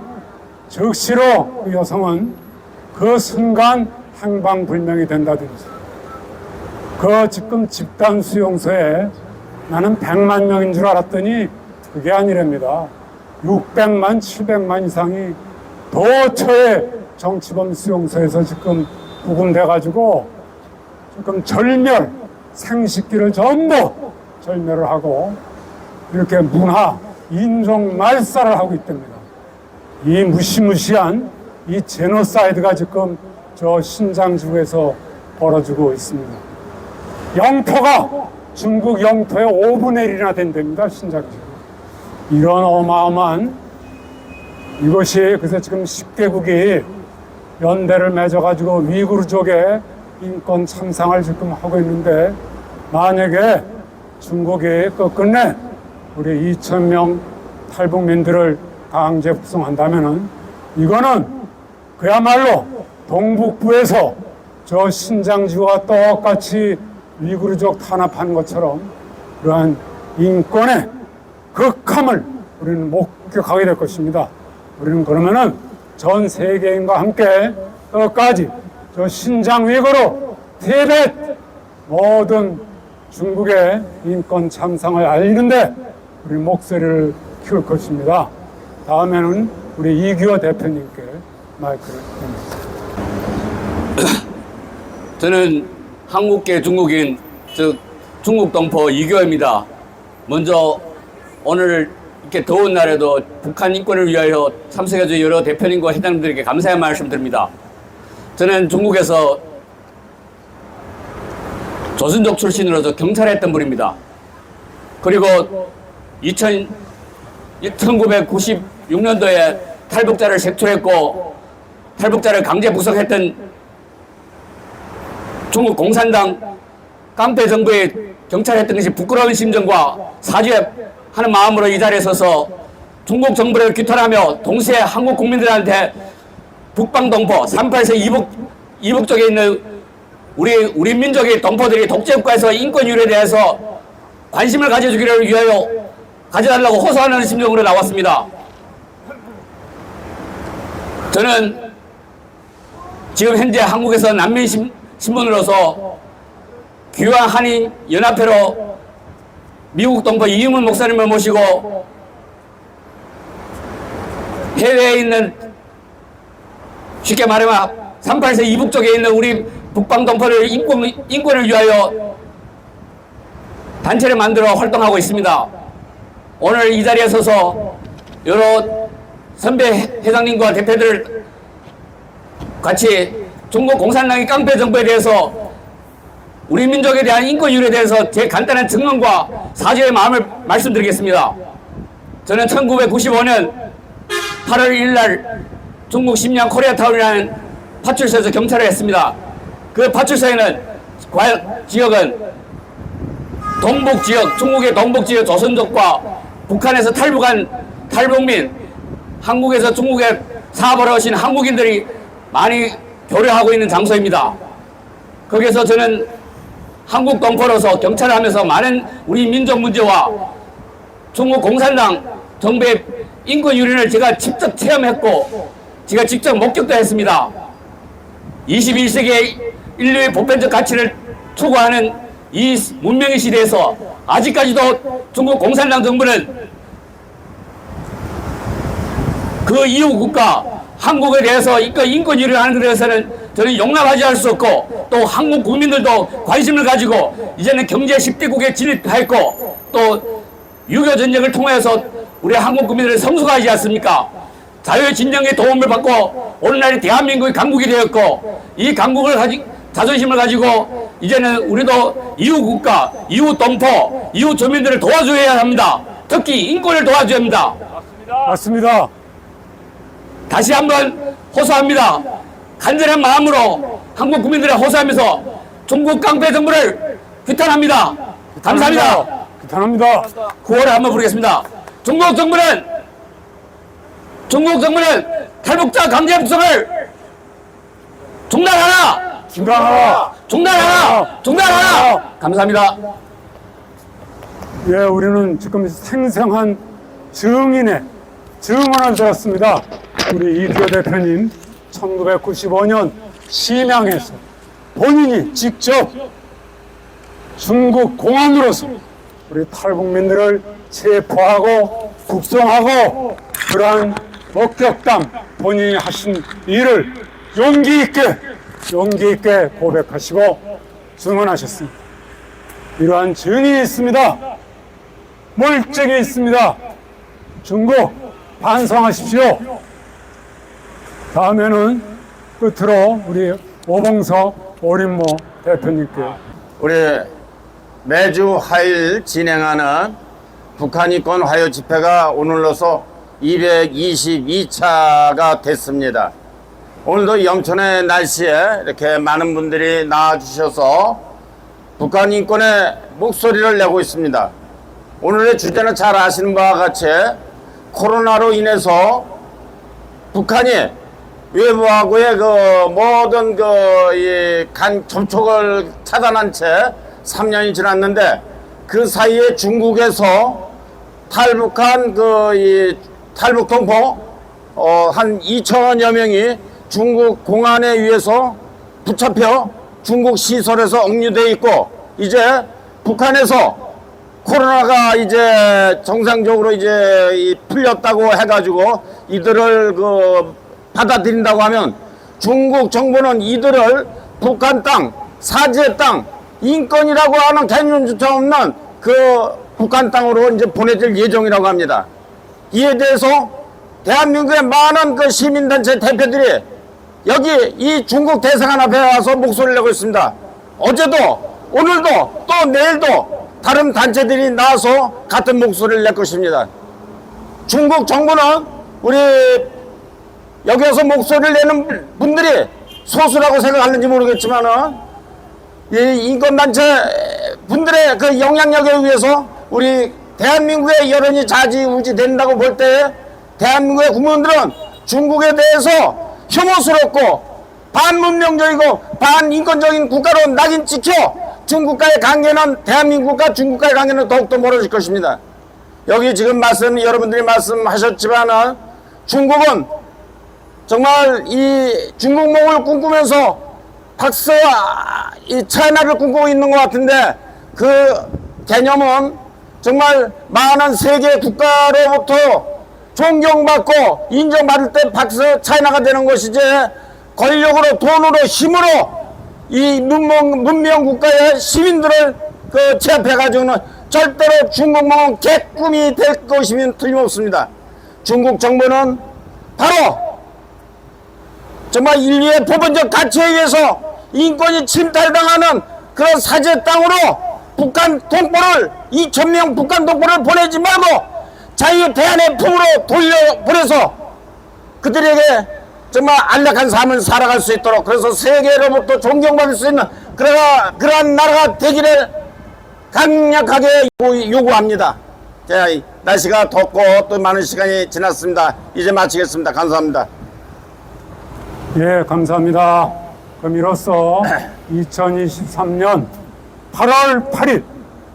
즉시로 그 여성은 그 순간 행방불명이 된다든지. 그 지금 집단 수용소에 나는 100만 명인 줄 알았더니 그게 아니랍니다. 600만, 700만 이상이 도처에 정치범 수용소에서 지금 구금돼가지고 지금 절멸, 생식기를 전부 절멸을 하고 이렇게 문화, 인종 말살을 하고 있답니다. 이 무시무시한 이 제노사이드가 지금 저 신장 지구에서 벌어지고 있습니다. 영토가 중국 영토의 5분의 1이나 된답니다. 신장 지구. 이런 어마어마한 이것이 그래서 지금 10개국이 연대를 맺어가지고 위구르족의 인권 참상을 지금 하고 있는데, 만약에 중국이 끝끝내 우리 2,000명 탈북민들을 강제 북송한다면은 이거는 그야말로 동북부에서 저 신장지구와 똑같이 위구르족 탄압하는 것처럼 그러한 인권의 극함을 우리는 목격하게 될 것입니다. 우리는 그러면은 전 세계인과 함께 끝까지 저 신장 위구르, 티베트 모든 중국의 인권 참상을 알리는데 우리 목소리를 키울 것입니다. 다음에는 우리 이규호 대표님께 마이크를 드립니다. 저는 한국계 중국인, 즉 중국 동포 이규호입니다. 먼저 오늘 이렇게 더운 날에도 북한 인권을 위하여 참석해준 여러 대표님과 회장님들에게 감사의 말씀 드립니다. 저는 중국에서 조선족 출신으로서 경찰을 했던 분입니다. 그리고 1996년도에 탈북자를 색출했고 탈북자를 강제 북송했던 중국 공산당 깡패 정부의 경찰을 했던 것이 부끄러운 심정과 사죄하는 마음으로 이 자리에 서서 중국 정부를 규탄하며 동시에 한국 국민들한테 북방동포 38세 이북 쪽에 있는 우리 민족의 동포들이 독재국가에서 인권 유례에 대해서 관심을 가져주기를 위하여 가져달라고 호소하는 심정으로 나왔습니다. 저는 지금 현재 한국에서 난민 신분으로서 귀화 한인 연합회로 미국 동포 이윤문 목사님을 모시고 해외에 있는, 쉽게 말하면 38세 이북 쪽에 있는 우리 북방 동포를 인권을 위하여 단체를 만들어 활동하고 있습니다. 오늘 이 자리에 서서 여러 선배 회장님과 대표들 같이 중국 공산당의 깡패 정부에 대해서 우리 민족에 대한 인권 유례에 대해서 제 간단한 증언과 사죄의 마음을 말씀드리겠습니다. 저는 1995년 8월 1일 날 중국 심양 코리아타운이라는 파출소에서 경찰을 했습니다. 그 파출소에는 지역은 동북지역, 중국의 동북지역 조선족과 북한에서 탈북한 탈북민, 한국에서 중국에 사업을 하신 한국인들이 많이 교류하고 있는 장소입니다. 거기에서 저는 한국 동포로서 경찰을 하면서 많은 우리 민족 문제와 중국 공산당 정부의 인권 유린을 제가 직접 체험했고 제가 직접 목격도 했습니다. 21세기의 인류의 보편적 가치를 추구하는 이 문명의 시대에서 아직까지도 중국 공산당 정부는 그 이웃 국가 한국에 대해서 인권 유린을 하는 것에 대해서는 저는 용납하지 할 수 없고, 또 한국 국민들도 관심을 가지고 이제는 경제 10대국에 진입했고 또 6.25 전쟁을 통해서 우리 한국 국민들을 성숙하지 않습니까? 자유의 진정의 도움을 받고 오늘날 대한민국이 강국이 되었고, 이 강국을 자존심을 가지고 이제는 우리도 이웃 국가, 이웃 동포, 이웃 주민들을 도와줘야 합니다. 특히 인권을 도와줘야 합니다. 맞습니다. 다시 한번 호소합니다. 간절한 마음으로 한국 국민들에 호소하면서 중국 깡패 정부를 규탄합니다. 감사합니다. 규탄합니다. 구호를 한번 부르겠습니다. 중국 정부는 탈북자 강제 북송을 중단하라! 중단하라! 중단하라! 중단하라! 감사합니다. 예, 우리는 지금 생생한 증인의 증언을 들었습니다. 우리 이규호 대표님 1995년 심양에서 본인이 직접 중국 공안으로서 우리 탈북민들을 체포하고 북송하고 그러한 목격담, 본인이 하신 일을 용기 있게 고백하시고 증언하셨습니다. 이러한 증인이 있습니다. 물증이 있습니다. 중국 반성하십시오. 다음에는 끝으로 우리 오봉석 오린모 대표님께 우리 매주 화요일 진행하는 북한 인권 화요 집회가 오늘로서 222차가 됐습니다. 오늘도 영천의 날씨에 이렇게 많은 분들이 나와주셔서 북한 인권의 목소리를 내고 있습니다. 오늘의 주제는 잘 아시는 바와 같이 코로나로 인해서 북한이 외부하고의 그 모든 간 접촉을 차단한 채 3년이 지났는데 그 사이에 중국에서 탈북한 탈북 동포 한 2천여 명이 중국 공안에 의해서 붙잡혀 중국 시설에서 억류돼 있고, 이제 북한에서 코로나가 이제 정상적으로 이제 풀렸다고 해가지고 이들을 받아들인다고 하면 중국 정부는 이들을 북한 땅, 사지의 땅, 인권이라고 하는 개념조차 없는 북한 땅으로 이제 보내줄 예정이라고 합니다. 이에 대해서 대한민국의 많은 시민단체 대표들이 여기 이 중국 대사관 앞에 와서 목소리를 내고 있습니다. 어제도, 오늘도, 또 내일도 다른 단체들이 나와서 같은 목소리를 낼 것입니다. 중국 정부는 우리 여기 와서 목소리를 내는 분들이 소수라고 생각하는지 모르겠지만은 이 인권단체 분들의 그 영향력에 의해서 우리 대한민국의 여론이 좌지우지 된다고 볼 때 대한민국의 국민들은 중국에 대해서 혐오스럽고 반문명적이고 반인권적인 국가로 낙인 찍혀 중국과의 관계는, 대한민국과 중국과의 관계는 더욱더 멀어질 것입니다. 여기 지금 여러분들이 말씀하셨지만은 중국은 정말 이 중국몽을 꿈꾸면서 이 차이나를 꿈꾸고 있는 것 같은데, 그 개념은 정말 많은 세계 국가로부터 존경받고 인정받을 때 차이나가 되는 것이지, 권력으로, 돈으로, 힘으로 이 문명 국가의 시민들을 제압해가지고는 절대로 중국몽은 개꿈이 될 것이면 틀림없습니다. 중국 정부는 바로 정말 인류의 법원적 가치에 의해서 인권이 침탈당하는 그런 사제 땅으로 북한 동포를, 2,000명 북한 동포를 보내지 말고 자유 대한의 품으로 돌려보내서 그들에게 정말 안락한 삶을 살아갈 수 있도록, 그래서 세계로부터 존경받을 수 있는 그러한 나라가 되기를 강력하게 요구합니다. 자, 날씨가 덥고 또 많은 시간이 지났습니다. 이제 마치겠습니다. 감사합니다. 예, 감사합니다. 그럼 이로써 2023년 8월 8일